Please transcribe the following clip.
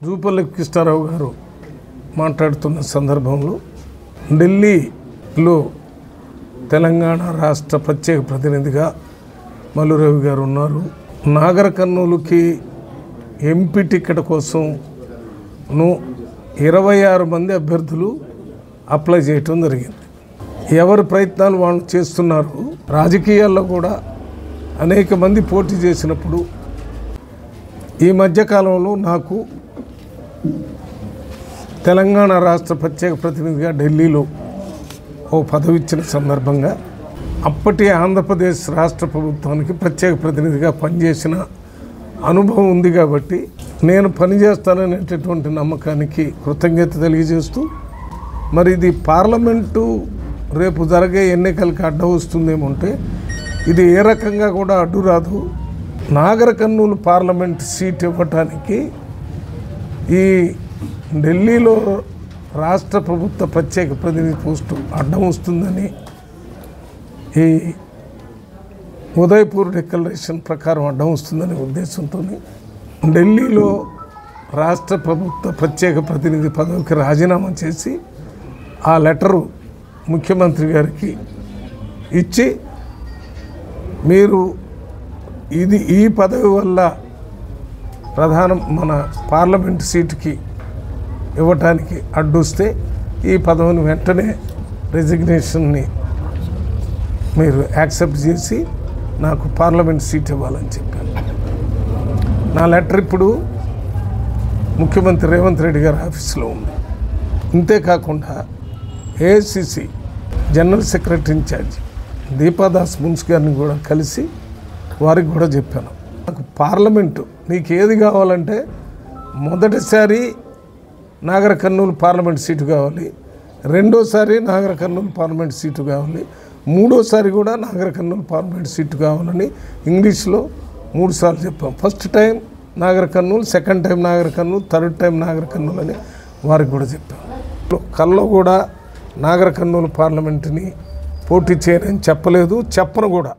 జూపల్లి కృష్ణారావు గారు మాట్లాడుతున్న సందర్భంలో ఢిల్లీలో తెలంగాణ రాష్ట్ర ప్రత్యేక ప్రతినిధిగా మల్లురవి గారు ఉన్నారు. నాగర్ కర్నూలుకి ఎంపీ టికెట్ కోసం 26 మంది అభ్యర్థులు అప్లై చేయటం జరిగింది. ఎవరి ప్రయత్నాలు వాళ్ళు చేస్తున్నారు. రాజకీయాల్లో కూడా అనేక మంది పోటీ చేసినప్పుడు ఈ మధ్యకాలంలో నాకు తెలంగాణ రాష్ట్ర ప్రత్యేక ప్రతినిధిగా ఢిల్లీలో ఓ పదవి ఇచ్చిన సందర్భంగా అప్పటి ఆంధ్రప్రదేశ్ రాష్ట్ర ప్రభుత్వానికి ప్రత్యేక ప్రతినిధిగా పనిచేసిన అనుభవం ఉంది కాబట్టి నేను పనిచేస్తాననేటటువంటి నమ్మకానికి కృతజ్ఞత తెలియజేస్తూ, మరి ఇది పార్లమెంటు రేపు జరిగే ఎన్నికలకి అడ్డం వస్తుందేమో అంటే ఇది ఏ రకంగా కూడా అడ్డు రాదు. నాగర్ కర్నూలు పార్లమెంట్ సీట్ ఇవ్వటానికి ఈ ఢిల్లీలో రాష్ట్ర ప్రభుత్వ ప్రత్యేక ప్రతినిధి పోస్టు అడ్డం వస్తుందని ఈ ఉదయపూర్ డిక్లరేషన్ ప్రకారం అడ్డం వస్తుందనే ఉద్దేశంతో ఢిల్లీలో రాష్ట్ర ప్రభుత్వ ప్రత్యేక ప్రతినిధి పదవికి రాజీనామా చేసి ఆ లెటరు ముఖ్యమంత్రి గారికి ఇచ్చి, మీరు ఈ పదవి వల్ల మన పార్లమెంట్ సీటుకి ఇవ్వటానికి అడ్డొస్తే ఈ పదవిని వెంటనే రెసిగ్నేషన్ని మీరు యాక్సెప్ట్ చేసి నాకు పార్లమెంట్ సీట్ ఇవ్వాలని చెప్పాను. నా లెటర్ ఇప్పుడు ముఖ్యమంత్రి రేవంత్ రెడ్డి గారి ఆఫీస్లో ఉంది. ఇంతేకాకుండా AICC general secretary incharge Deepa Das మున్స్ గారిని కూడా కలిసి వారికి కూడా చెప్పాను, నాకు పార్లమెంటు నీకు ఏది కావాలంటే మొదటిసారి నాగర్ కర్నూలు పార్లమెంట్ సీటు కావాలి, రెండోసారి నాగర్ కర్నూలు పార్లమెంట్ సీటు కావాలి, మూడోసారి కూడా నాగర్ కర్నూలు పార్లమెంట్ సీటు కావాలని ఇంగ్లీష్లో 3 సార్లు చెప్పాం. First time Nagar Kurnool, second time Nagar Kurnool, third time Nagar Kurnool అని వారికి కూడా చెప్పాం. కల్లో కూడా నాగర్ కర్నూలు పార్లమెంటుని పోటీ చేయనని చెప్పలేదు, చెప్పను కూడా.